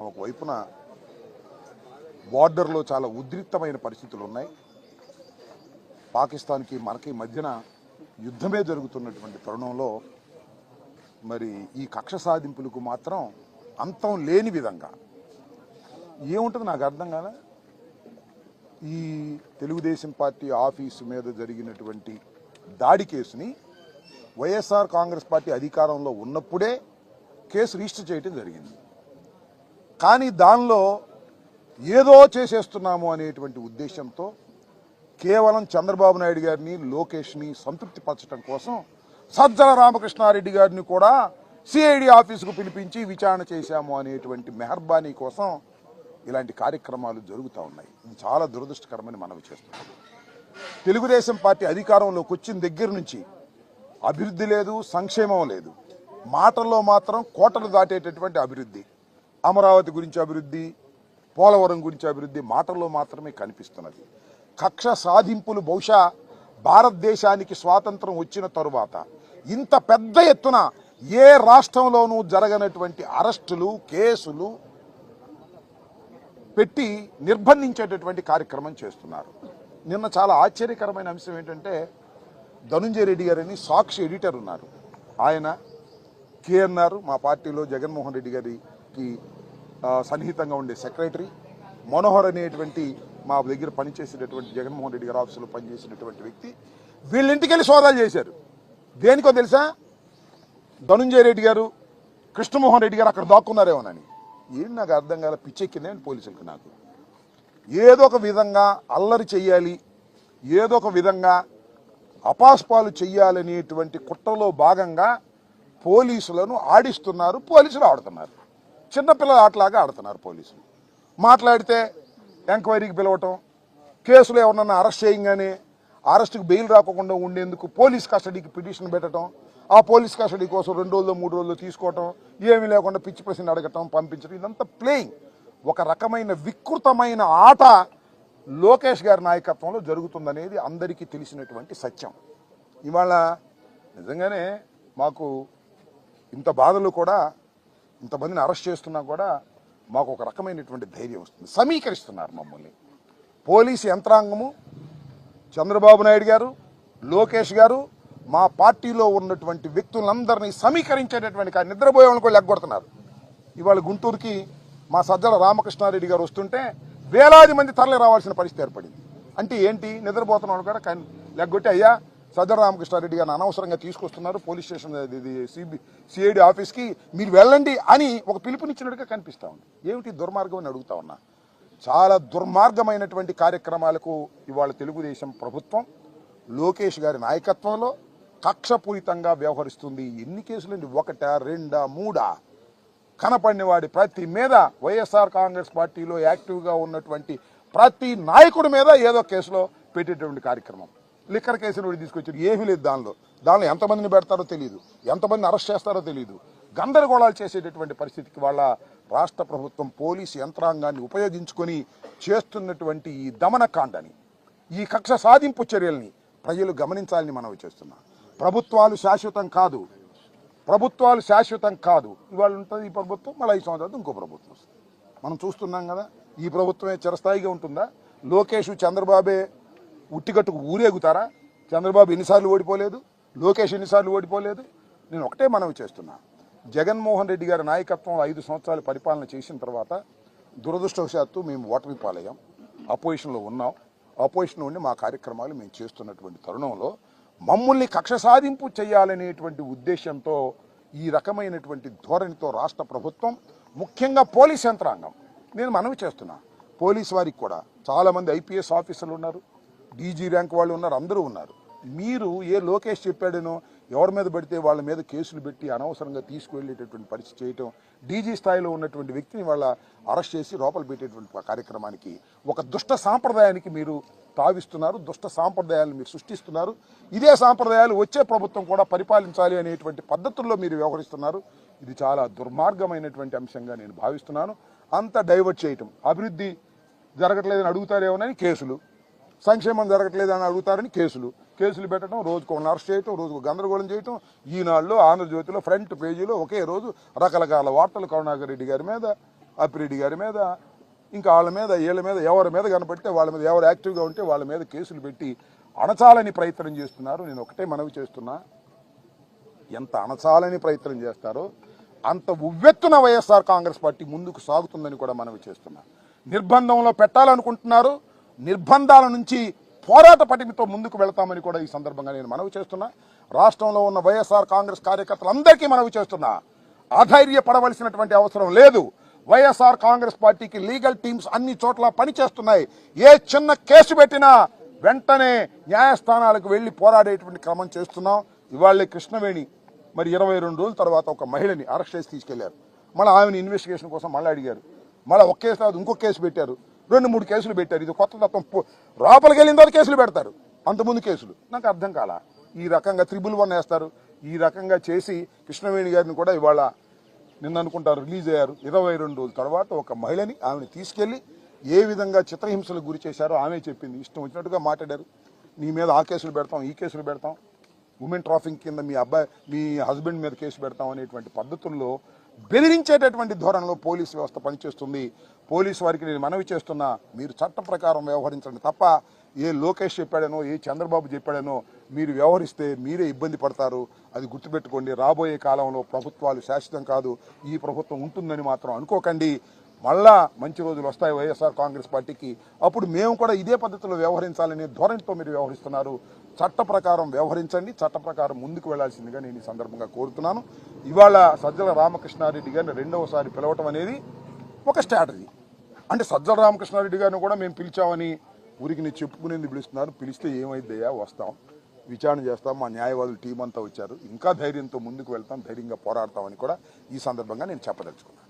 ఒకవైపున బార్డర్లో చాలా ఉద్రిక్తమైన పరిస్థితులు ఉన్నాయి. పాకిస్తాన్కి మనకి మధ్యన యుద్ధమే జరుగుతున్నటువంటి తరుణంలో మరి ఈ కక్ష సాధింపులకు మాత్రం అంతం లేని విధంగా ఏముంటుంది నాకు అర్థం కాలే. ఈ తెలుగుదేశం పార్టీ ఆఫీసు మీద జరిగినటువంటి దాడి కేసుని వైఎస్ఆర్ కాంగ్రెస్ పార్టీ అధికారంలో ఉన్నప్పుడే కేసు రిజిస్టర్ చేయడం జరిగింది. కానీ దానిలో ఏదో చేసేస్తున్నాము అనేటువంటి ఉద్దేశంతో కేవలం చంద్రబాబు నాయుడు గారిని లోకేష్ని సంతృప్తిపరచడం కోసం సజ్జల రామకృష్ణారెడ్డి గారిని కూడా సిఐడి ఆఫీసుకు పిలిపించి విచారణ చేశాము అనేటువంటి మెహర్బానీ కోసం ఇలాంటి కార్యక్రమాలు జరుగుతూ ఉన్నాయి. ఇది చాలా దురదృష్టకరమని మనవి చేస్తున్నాం. తెలుగుదేశం పార్టీ అధికారంలోకి వచ్చిన దగ్గర నుంచి అభివృద్ధి లేదు, సంక్షేమం లేదు. మాటల్లో మాత్రం కోటలు దాటేటటువంటి అభివృద్ధి, అమరావతి గురించి అభివృద్ధి, పోలవరం గురించి అభివృద్ధి మాటల్లో మాత్రమే కనిపిస్తున్నది. కక్ష సాధింపులు బహుశా భారతదేశానికి స్వాతంత్రం వచ్చిన తరువాత ఇంత పెద్ద ఎత్తున ఏ రాష్ట్రంలోనూ జరగనటువంటి అరెస్టులు, కేసులు పెట్టి నిర్బంధించేటటువంటి కార్యక్రమం చేస్తున్నారు. నిన్న చాలా ఆశ్చర్యకరమైన అంశం ఏంటంటే ధనుంజయ రెడ్డి గారని సాక్షి ఎడిటర్ ఉన్నారు. ఆయన కేఎన్ఆర్ మా పార్టీలో జగన్మోహన్ రెడ్డి గారికి సన్నిహితంగా ఉండే సెక్రటరీ, మనోహర్ అనేటువంటి మా దగ్గర పనిచేసేటటువంటి జగన్మోహన్ రెడ్డి గారి ఆఫీసులో పనిచేసినటువంటి వ్యక్తి వీళ్ళింటికి వెళ్ళి సోదాలు చేశారు. దేనికో తెలుసా? ధనుంజయ రెడ్డి గారు, కృష్ణమోహన్ రెడ్డి గారు అక్కడ దాక్కున్నారేమోనని. ఏంటి నాకు అర్థం కాల, పిచ్చెక్కిందేంటి పోలీసులకు. నాకు ఏదో ఒక విధంగా అల్లరి చెయ్యాలి, ఏదో ఒక విధంగా అపాస్పాలు చెయ్యాలనేటువంటి కుట్రలో భాగంగా పోలీసులను ఆడిస్తున్నారు, పోలీసులు ఆడుతున్నారు. చిన్నపిల్లల ఆటలాగా ఆడుతున్నారు పోలీసులు. మాట్లాడితే ఎంక్వైరీకి పిలవటం, కేసులో ఎవరన్నా అరెస్ట్ చేయగానే అరెస్టుకు బెయిల్ రాకుండా ఉండేందుకు పోలీస్ కస్టడీకి పిటిషన్ పెట్టడం, ఆ పోలీస్ కస్టడీ కోసం 2 రోజులు 3 రోజులు తీసుకోవటం, ఏమీ లేకుండా పిచ్చి ప్రశ్న అడగటం, పంపించడం, ఇదంతా ప్లేయింగ్. ఒక రకమైన వికృతమైన ఆట లోకేష్ గారి నాయకత్వంలో జరుగుతుందనేది అందరికీ తెలిసినటువంటి సత్యం. ఇవాళ నిజంగానే మాకు ఇంత బాధలు కూడా, ఇంతమందిని అరెస్ట్ చేస్తున్నా కూడా మాకు ఒక రకమైనటువంటి ధైర్యం వస్తుంది. సమీకరిస్తున్నారు మమ్మల్ని పోలీసు యంత్రాంగము, చంద్రబాబు నాయుడు గారు, లోకేష్ గారు, మా పార్టీలో ఉన్నటువంటి వ్యక్తులందరినీ సమీకరించేటటువంటి నిద్రపోయే వాళ్ళని కూడా లెగ్గొడుతున్నారు. ఇవాళ గుంటూరుకి మా సజ్జల రామకృష్ణారెడ్డి గారు వస్తుంటే వేలాది మంది తరలి రావాల్సిన పరిస్థితి ఏర్పడింది. అంటే ఏంటి? నిద్రపోతున్న వాళ్ళు కూడా లెగ్గొట్టి, అయ్యా సజ్జల రామకృష్ణారెడ్డి గారిని అనవసరంగా తీసుకొస్తున్నారు పోలీస్ స్టేషన్ సిఐడి ఆఫీస్కి, మీరు వెళ్ళండి అని ఒక పిలుపునిచ్చినట్టుగా కనిపిస్తూ ఉంది. ఏమిటి దుర్మార్గం అని అడుగుతా ఉన్నా. చాలా దుర్మార్గమైనటువంటి కార్యక్రమాలకు ఇవాళ తెలుగుదేశం ప్రభుత్వం లోకేష్ గారి నాయకత్వంలో కక్షపూరితంగా వ్యవహరిస్తుంది. ఎన్ని కేసులండి? 1, 2, 3 కనపడిన వాడి ప్రతి మీద వైఎస్ఆర్ కాంగ్రెస్ పార్టీలో యాక్టివ్గా ఉన్నటువంటి ప్రతి నాయకుడి మీద ఏదో కేసులో పెట్టేటువంటి కార్యక్రమం. లిక్కర్ కేసును తీసుకొచ్చారు, ఏమీ లేదు దానిలో ఎంతమందిని పెడతారో తెలియదు, ఎంతమందిని అరెస్ట్ చేస్తారో తెలియదు. గందరగోళాలు చేసేటటువంటి పరిస్థితికి వాళ్ళ రాష్ట్ర ప్రభుత్వం పోలీసు యంత్రాంగాన్ని ఉపయోగించుకొని చేస్తున్నటువంటి ఈ దమనకాండని, ఈ కక్ష సాధింపు చర్యల్ని ప్రజలు గమనించాలని మనవి చేస్తున్నాం. ప్రభుత్వాలు శాశ్వతం కాదు, ప్రభుత్వాలు శాశ్వతం కాదు. ఇవాళ ఉంటుంది ఈ ప్రభుత్వం, మళ్ళీ 5 సంవత్సరాలు ఇంకో ప్రభుత్వం వస్తుంది. మనం చూస్తున్నాం కదా. ఈ ప్రభుత్వమే చిరస్థాయిగా ఉంటుందా? లోకేష్ చంద్రబాబే ఉట్టిగట్టుకు ఊరేగుతారా? చంద్రబాబు ఎన్నిసార్లు ఓడిపోలేదు, లోకేష్ ఎన్నిసార్లు ఓడిపోలేదు. నేను ఒకటే మనవి చేస్తున్నా, జగన్మోహన్ రెడ్డి గారి నాయకత్వంలో 5 సంవత్సరాలు పరిపాలన చేసిన తర్వాత దురదృష్టవశాత్తు మేము ఓటమి పాలయ్యాం, అపోజిషన్లో ఉన్నాం. అపోజిషన్ ఉండి మా కార్యక్రమాలు మేము చేస్తున్నటువంటి తరుణంలో మమ్మల్ని కక్ష సాధింపు చేయాలనేటువంటి ఉద్దేశంతో ఈ రకమైనటువంటి ధోరణితో రాష్ట్ర ప్రభుత్వం, ముఖ్యంగా పోలీస్ యంత్రాంగం, నేను మనవి చేస్తున్నా, పోలీసు వారికి కూడా చాలామంది ఐపీఎస్ ఆఫీసర్లు ఉన్నారు, డీజీ ర్యాంక్ వాళ్ళు ఉన్నారు, అందరూ ఉన్నారు. మీరు ఏ లోకేష్ చెప్పాడనో ఎవరి మీద పడితే వాళ్ళ మీద కేసులు పెట్టి అనవసరంగా తీసుకువెళ్ళేటటువంటి పరిస్థితి చేయటం, డీజీ స్థాయిలో ఉన్నటువంటి వ్యక్తిని వాళ్ళ అరెస్ట్ చేసి లోపల పెట్టేటువంటి కార్యక్రమానికి, ఒక దుష్ట సాంప్రదాయానికి మీరు తావిస్తున్నారు, దుష్ట సాంప్రదాయాలను మీరు సృష్టిస్తున్నారు. ఇదే సాంప్రదాయాలు వచ్చే ప్రభుత్వం కూడా పరిపాలించాలి అనేటువంటి పద్ధతుల్లో మీరు వ్యవహరిస్తున్నారు. ఇది చాలా దుర్మార్గమైనటువంటి అంశంగా నేను భావిస్తున్నాను. అంతా డైవర్ట్ చేయటం, అభివృద్ధి జరగట్లేదని అడుగుతారేమోనని కేసులు, సంక్షేమం జరగట్లేదని అడుగుతారని కేసులు పెట్టడం, రోజుకు అరెస్ట్ చేయటం, రోజుకు గందరగోళం చేయటం. ఈనాడులో, ఆంధ్రజ్యోతిలో ఫ్రంట్ పేజీలో ఒకే రోజు రకరకాల వార్తలు కరుణాకర్ రెడ్డి గారి మీద, అప్పిరెడ్డి గారి మీద, ఇంకా వాళ్ళ మీద వీళ్ళ మీద ఎవరి మీద కనపడితే వాళ్ళ మీద, ఎవరు యాక్టివ్గా ఉంటే వాళ్ళ మీద కేసులు పెట్టి అణచాలని ప్రయత్నం చేస్తున్నారు. నేను ఒకటే మనవి చేస్తున్నా, ఎంత అణచాలని ప్రయత్నం చేస్తారో అంత ఉవ్వెత్తున వైఎస్ఆర్ కాంగ్రెస్ పార్టీ ముందుకు సాగుతుందని కూడా మనవి చేస్తున్నా. నిర్బంధంలో పెట్టాలనుకుంటున్నారు, నిర్బంధాల నుంచి పోరాట పటిమతో ముందుకు వెళతామని కూడా ఈ సందర్భంగా నేను మనవి చేస్తున్నా. రాష్ట్రంలో ఉన్న వైఎస్ఆర్ కాంగ్రెస్ కార్యకర్తలందరికీ మనవి చేస్తున్నా, అధైర్యపడవలసినటువంటి అవసరం లేదు. వైఎస్ఆర్ కాంగ్రెస్ పార్టీకి లీగల్ టీమ్స్ అన్ని చోట్ల పనిచేస్తున్నాయి. ఏ చిన్న కేసు పెట్టినా వెంటనే న్యాయస్థానాలకు వెళ్లి పోరాడేటువంటి క్రమం చేస్తున్నాం. ఇవాళ కృష్ణవేణి మరి 22 రోజుల తర్వాత ఒక మహిళని అరెస్ట్ చేసి తీసుకెళ్లారు. మళ్ళీ ఆమెను ఇన్వెస్టిగేషన్ కోసం మళ్ళీ అడిగారు. మళ్ళీ ఒక కేసు తర్వాత ఇంకొక కేసు పెట్టారు, 2-3 కేసులు పెట్టారు. ఇది కొత్త తత్వం. లోపలికి వెళ్ళిన తర్వాత కేసులు పెడతారు, అంతకుముందు కేసులు. నాకు అర్థం కాల. ఈ రకంగా 311 వేస్తారు. ఈ రకంగా చేసి కృష్ణవేణి గారిని కూడా ఇవాళ నిన్న అనుకుంటారు రిలీజ్ అయ్యారు. 22 రోజుల తర్వాత ఒక మహిళని ఆమెను తీసుకెళ్లి ఏ విధంగా చిత్రహింసలకు గురి చేశారో ఆమె చెప్పింది. ఇష్టం వచ్చినట్టుగా మాట్లాడారు. నీ మీద ఆ కేసులు పెడతాం, ఈ కేసులు పెడతాం, ఉమెన్ ట్రాఫింగ్ కింద మీ హస్బెండ్ మీద కేసు పెడతాం అనేటువంటి పద్ధతుల్లో బెదిరించేటటువంటి ధోరణిలో పోలీసు వ్యవస్థ పనిచేస్తుంది. పోలీసు వారికి నేను మనవి చేస్తున్నా, మీరు చట్ట ప్రకారం వ్యవహరించండి తప్ప ఏ లోకేష్ చెప్పాడనో, ఏ చంద్రబాబు చెప్పాడనో మీరు వ్యవహరిస్తే మీరే ఇబ్బంది పడతారు. అది గుర్తుపెట్టుకోండి. రాబోయే కాలంలో ప్రభుత్వాలు శాశ్వతం కాదు. ఈ ప్రభుత్వం ఉంటుందని మాత్రం అనుకోకండి. మళ్ళా మంచి రోజులు వస్తాయి వైఎస్ఆర్ కాంగ్రెస్ పార్టీకి. అప్పుడు మేము కూడా ఇదే పద్ధతిలో వ్యవహరించాలనే ధోరణితో మీరు వ్యవహరిస్తున్నారు. చట్ట ప్రకారం వ్యవహరించండి, చట్ట ప్రకారం ముందుకు వెళ్లాల్సిందిగా నేను ఈ సందర్భంగా కోరుతున్నాను. ఇవాళ సజ్జల రామకృష్ణారెడ్డి గారిని రెండవసారి పిలవటం అనేది ఒక స్ట్రాటజీ. అంటే సజ్జల రామకృష్ణారెడ్డి గారిని కూడా మేము పిలిచామని ఊరికి నేను చెప్పుకునేది పిలుస్తున్నారు. పిలిస్తే ఏమైందయ్యా, వస్తాం, విచారణ చేస్తాం, మా న్యాయవాదులు టీం అంతా వచ్చారు, ఇంకా ధైర్యంతో ముందుకు వెళ్తాం, ధైర్యంగా పోరాడతామని కూడా ఈ సందర్భంగా నేను చెప్పదలుచుకున్నాను.